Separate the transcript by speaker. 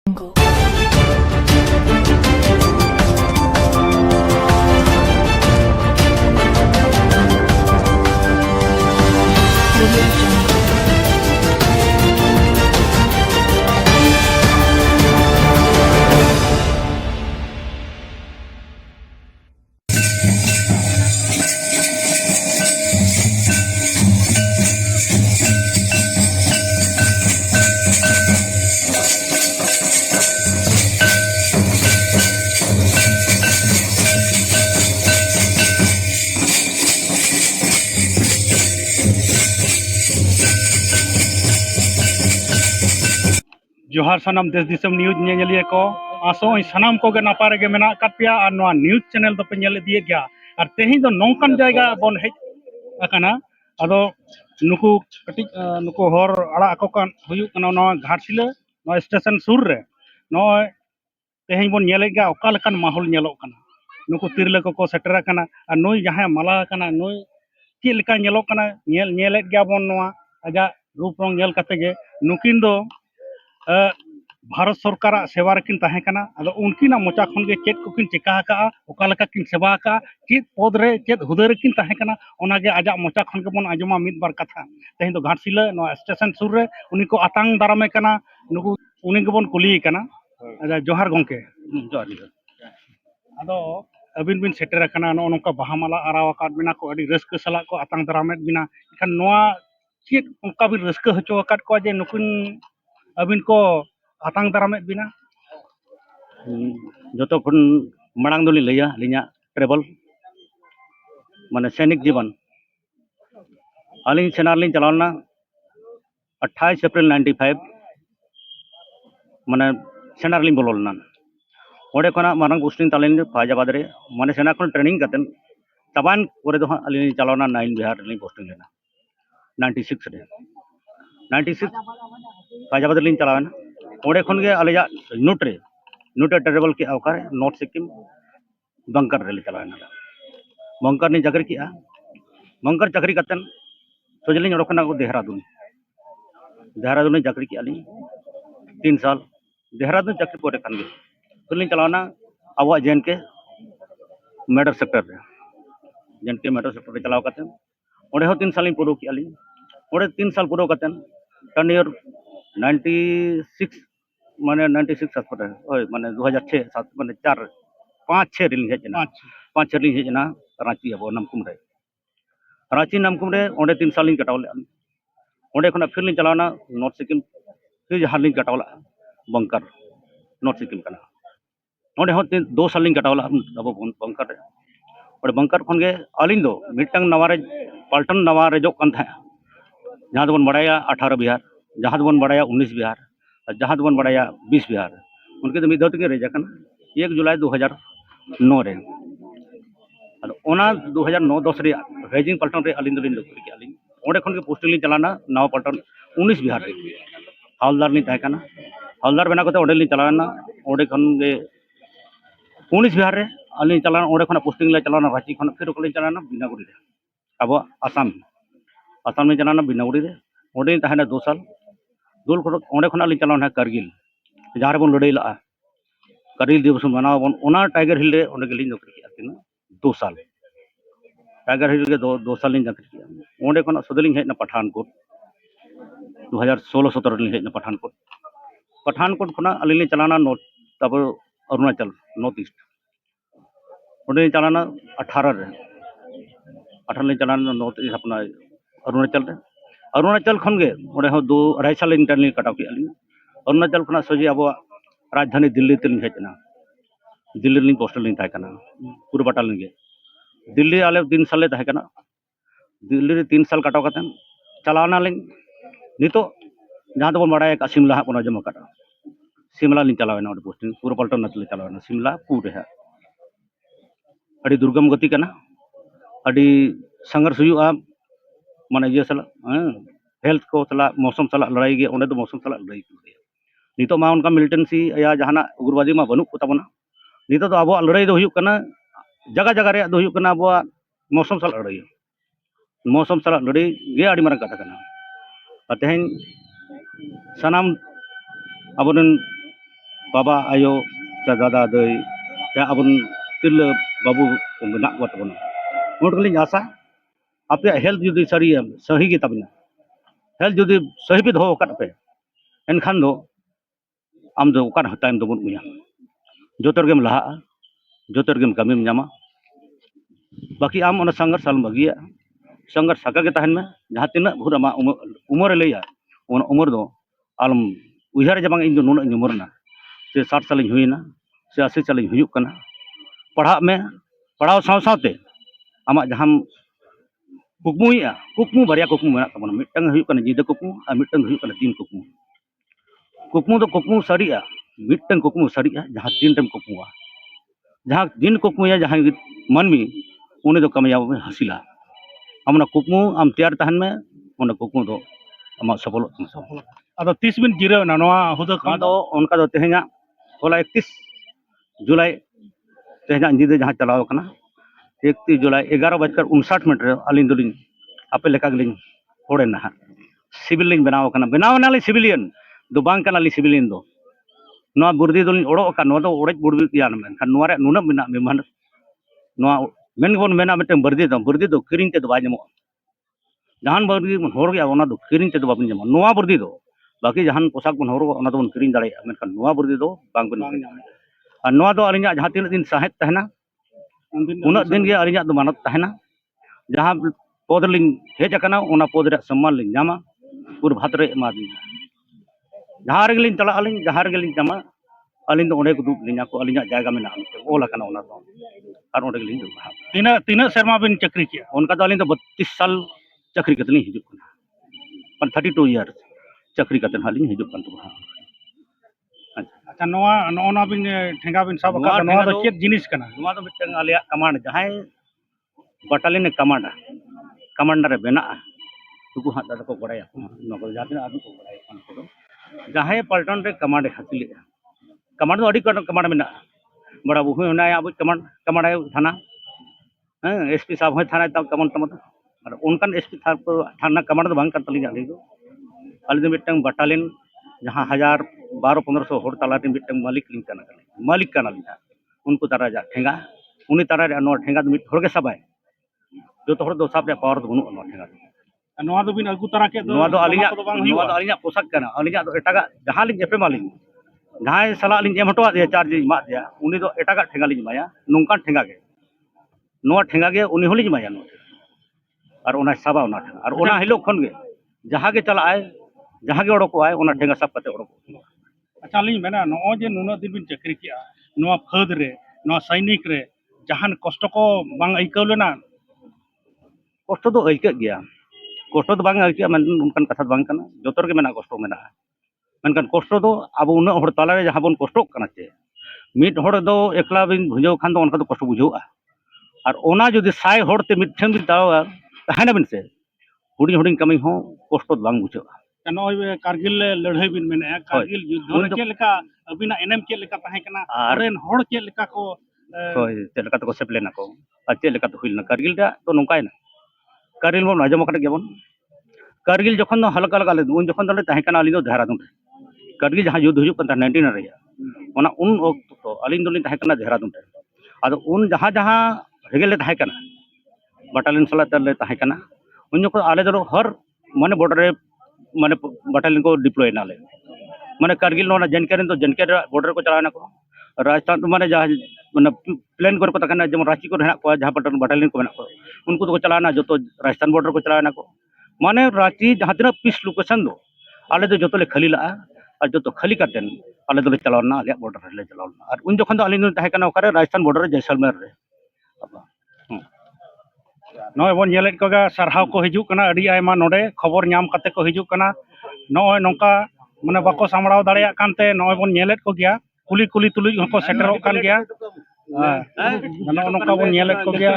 Speaker 1: Jungle. Audio Jungle.
Speaker 2: जोहार सनाम देश दिसम news नेलिए को आसो सनाम को नापा रेगे मेना काट पिया और नवा न्यूज चैनल पे नेल दिए गया और तेहिं दो नौकान जायगा बन हेज अकाना अदो नुकु कटिक नुकु हर अड़ा को कान हुयु कना नवा घाटसिला नवा स्टेशन सुर रे नवा तेहिं बन नेले गया ओका लकान माहौल नेलो कना नुकु तिरले को सेटर कना और नोई जहां माला कना नोई चे लेका नेलो कना नेले गया बन नवा आजा रूप रंग नेल कते गे नुकिन दो भारत सरकार सेवा रकिन तहे कना अदो उनकिना मोचा खन गे चेत कोकिन चिका का ओका लका किन सेवा का चेत पद रे चेत हुदर किन तहे कना ओनागे आजा मोचा खन के बन आजमा मिद बार कथा तेहि दो घाटसिला नो स्टेशन सुर रे उनी को आतांग दारामे कना नुकु उनी के बन कुली कना आजा जोहार गंके जोहार अदो अबिन बिन सेटर कना नो नोका बहामाला आरावा काट बिना को अडी रस्क सला को आतांग दारामे बिना इखान नोआ चेत उनका भी रस्क हचो काट को जे नुकुन अबिन को आतांग दारामे बिना
Speaker 3: जो खन मांग दोली लैया लिया ट्रेवल माने सैनिक जीवन अली सेनार चलाना 28 अप्रैल 95 माने सेनार बोलोलना ओडे खना मारंग पोस्टिंग तालीन फैजाबाद रे माने सेना खन ट्रेनिंग कतन तबान करे दो अली चलाना 9 बिहार रे पोस्टिंग लेना 96 रे 96 फैजाबाद रे चलाना ओडे खन गे अलेजा नुट ट्रेवल के अवकार नॉर्थ सिक्किम बंकर रे चलाना बंकर ने चाकरी किया बंकर चाकरी कतन सोजलिन ओडकना को देहरादून चाकरी किया 3 साल देहरादून चाकरी पोरे खान गे तुलिन चलाना अब जेन के मेडर सेक्टर रे जेन के मेडर सेक्टर रे चलाव कतन ओडे हो 3 साल पूरा किया ओडे 3 साल पूरा कतन टर्न ईयर 96 माने 96 हॉस्पिटल ओय माने 2006 7 माने 4 5 6 रिलीज हेजना 5 6 रिलीज हेजना रांची अब नामकुम रे ओडे 3 साल लिंग कटावले ओडे खना फिर लिंग चलावना नॉर्थ सिक्किम फिर जहां लिंग कटावला बंकर नॉर्थ सिक्किम कना ओडे हो 2 साल लिंग कटावला अब बंकर रे ओडे बंकर खन गे अलिंग दो मिटंग नवारे पलटन नवा रे जो कन था जहां बन बड़ाया 18 बिहार जहां बन बड़ाया 19 बिहार जहां बन बड़ाया 20 बिहार उनके तो मिदत के रेजा कना 1 जुलाई 2009 रे ओना 2009 10 रे रेजिंग पलटन रे अलिंग दोलिन नौकरी के अलिंग ओडे खन के पोस्टिंग लिन चलाना नवा पलटन 19 बिहार रे हावलदार लिन तहे कना हावलदार बना कते ओडे लिन चलाना ओडे खन गे 19 बिहार रे अलिंग चलाना ओडे खन पोस्टिंग ले चलाना रांची खन फिर ओकलिन चलाना बिनागुड़ी रे अब आसाम में चलाना बिनागुड़ी रे ओडे तहना 2 साल दुल ओडे खन अलिंग चलाना करगिल जहां रे बन लड़ाई ला करगिल दिवस मनाव बन ओना टाइगर हिल रे ओडे गेलिन नौकरी किया तीन 2 साल टाइगर हिल के 2 साल लिंग नौकरी किया ओडे खन सदलिंग हेजना पठानकोट 2016 17 लिंग हेजना पठानकोट खना अलिंग चलाना नॉर्थ तब अरुणाचल नॉर्थ ईस्ट ओडे चलाना 18 लिंग चलाना नॉर्थ ईस्ट अपना अरुणाचल खन गे ओडे हो 2.5 साल लिंग टर्न कटाव किया अरुणाचल खना सोजे अब राजधानी दिल्ली ते लिंग हेजना दिल्ली लिंग पोस्टल लिंग था कना पूरा बटालियन गे दिल्ली आले 3 साल तहे कना दिल्ली रे 3 साल कटाव कतन चलाना लिंग नितो जहां तो बड़ाया का शिमला बन जमा कटा शिमला लिंग चलावेना ओडे पोस्टिंग पूरा पलटन नतले चलावेना शिमला पूरे है अड़ी दुर्गम गति कना अड़ी संघर्ष हुआ माने ये सला हेल्थ को सला मौसम सला लड़ाई गे ओडे तो मौसम सला लड़ाई नितो मा उनका मिलिटेंसी या जहाना उग्रवादी मा बनु को तबना नितो तो अब लड़ाई दो हुयु कना जगह जगह रे दो हुयु कना अब मौसम सला लड़ाई गे आड़ी मारंग कथा कना तेहन सनाम अब बाबा आयो दादा दाई अब तिरल बाबू मेना को तबना उनके आशा आपे हेल्थ जुदी सही सही गे तबना हेल्थ जुदी सही पे दो पे एनखान दो आम दो टाइम दो बुया जोतर गेम लहा जोतर गेम कमी नामा बाकी आम ओना संघर्ष साल बगिया संघर्ष सका के तहन में जहाँ तीन भूर आमा उमर लैया ओना उमर दो आलम उहर जब इन नुन उमरना से 60 साल हुईना से 80 साल हुयुक कना पढ़ा में पढ़ाव साथ आमा जहाँ कुकमुया कुकमु बारिया कुकमु मेना तबना मिटंग हुयुक कना जिदा कुकमु और मिटंग हुयुक कना दिन कुकमु कुकमु दो कुकमु सारिया मिटंग कुकमु सारिया जहाँ दिन तम कुकमुआ जहाँ दिन कुकमुया जहाँ मानमी उन्हें दो कमयाब में हासिला आम कुकमु आम तैयार तहन में उन कुकमु दो आम सफल
Speaker 2: अदो 30 बिन जिरो ना नवा हुदा
Speaker 3: खा दो उनका दो तेहना होला 31 जुलाई तेहना जिदे जहाँ चलाव कना 31 जुलाई 11:59 रे अलिन दुलिन आपे लेका गलिन होड़े ना सिविल लिन बनाव कना बनाव नाले सिविलियन दो बांग कना लि सिविलियन दो नवा बुर्दी दुलिन ओड़ो का नवा दो ओड़े बुर्दी यान में खान नवा रे नुना बिना मेहमान नवा मेन बोन मेना मिटन बुर्दी दो किरिंग ते दो बाय जमो जहान बुर्दी मन होर गया ओना दो किरिंग ते दो बाबिन जमो नवा बुर्दी दो बाकी जहान पोशाक बन होर ओना दो किरिंग दाड़े मेनखान नवा बुर्दी दो बांग बन और नवा दो अलिना जहां तीन दिन साहेब तहना उन दिन के अलिना दो मानत तहना जहां पद लिन हेज अकना ओना पद रे सम्मान लिन जामा पूर भात रे एमा दिन जहां रे लिन चला अलिन जहां रे लिन जामा अलिन दो ओंडे को दुब लिना को अलिना जायगा में ना ओल अकना ओना दो और ओंडे लिन दो तीन
Speaker 2: शर्मा बिन चक्री किया
Speaker 3: उनका तो अलिन तो 32 साल चक्री कतली हिजुक कना पर 32 ईयर चक्री कतन हालिन हिजुक कन तो
Speaker 2: अच्छा नवा नोना बिन ठेंगा बिन सब का नवा दो चेक जिनिस कना
Speaker 3: नवा दो मिटन आलिया कमांड जहां बटालियन कमांड कमांडर रे बेना तुकु हाथ दादा को बड़ाया नको जाते आदमी को बड़ाया उनको जहां पलटन रे कमांड हासिल कमांड तो अड़ी कमांड में बड़ा बहु होना अब कमांड कमांड थाना एसपी साहब है थाना तब कमांड तम और उनकान एसपी थाना कमांड तो बांग कर तली जाली दो अली दो मिटन बटालियन जहां 1200-1500 होड़ तला रे मिटन मालिक लिंक कना मालिक कना लिंगा उनको तारा जा ठेंगा उनी तारा रे नो ठेंगा दो मिट होड़ के सबाय जो तो होड़ दो साब रे पावर दो बनु नो ठेंगा
Speaker 2: नवा दो बिन अगु तरा के दो
Speaker 3: नवा दो अलिया पोशाक कना अलिया दो एटागा जहां लिन एपे मालिक जहां सला लिन एम हटवा दे चार्ज मा दिया उनी दो एटागा ठेंगा लिन माया नुंकान ठेंगा के नवा ठेंगा के उनी होली माया नो और ओना साबा ओना ठेंगा और ओना हिलो खन के जहां के चला आए जहां के ओड़को आए ओना ठेंगा सब कते ओड़को
Speaker 2: अच्छा लिन मेना नो जे नुना दिन बिन चक्री किया नवा फद रे नवा सैनिक रे जहान कष्ट को बांग आइकौ लेना
Speaker 3: कष्ट दो आइक गया कष्ट तो बांग आइक मन उनकान कथा बांग कना जोतर के मेना कष्ट मेना मेनकान कष्ट दो अब उन होड़ तला रे जहां बन कष्ट कना चे मिट होड़ दो एकला बिन भुजो खान दो उनका तो कष्ट बुझोआ और ओना जदि साय होड़ ते मिठन बिन दावा तहना बिन से हुडी हुडी कमी हो कष्ट बांग बुझोआ
Speaker 2: नय कारगिल लड़ाई बिन मेने कारगिल युद्ध के लेका अबिना एनएम के लेका ताहे कना अरेन होड़ के लेका को
Speaker 3: होय ते लेका तो सेप लेना को और ते लेका तो हुइलना कारगिल दा तो नोकायना कारगिल बन आजम कटे गेबन कारगिल जखन हल्का लगा ले उन जखन दले ताहे कना अली दो देहरादून कारगिल जहां युद्ध हुजुक कन 19 रे ओना उन वक्त तो अलिन दोलिन ताहे कना देहरादून आदो उन जहां जहां हेगेल ले ताहे कना बटालियन सला तले ताहे कना उन जखन आले दो हर माने बॉर्डर रे माने बटालियन को डिप्लॉय नाले माने कारगिल नोना जनकेरन तो जनकेर बॉर्डर को चलाना को राजस्थान माने जहां माने प्लेन को तकना जम रांची को हेना को जहां बटालियन को मेना को उनको तो चलाना जो तो राजस्थान बॉर्डर को चलाना को माने रांची जहां तना पीस लोकेशन दो आले दो जो तो खाली ला और जो तो खाली करतेन आले दो चलावना आले बॉर्डर ले चलावना और उन जखन दो आलिन ताहे कना ओकारे राजस्थान बॉर्डर रे जैसलमेर रे
Speaker 2: नय बन नेलेट कोगा सरहाव को हिजुक कना अडी आयमा नोडे खबर नाम कते को हिजुक कना नय नोका माने बाको सामड़ाव दाड़िया कानते नय बन नेलेट को गया कुली कुली तुलुज हको सेटरो कान गया नोका बन नेलेट को गया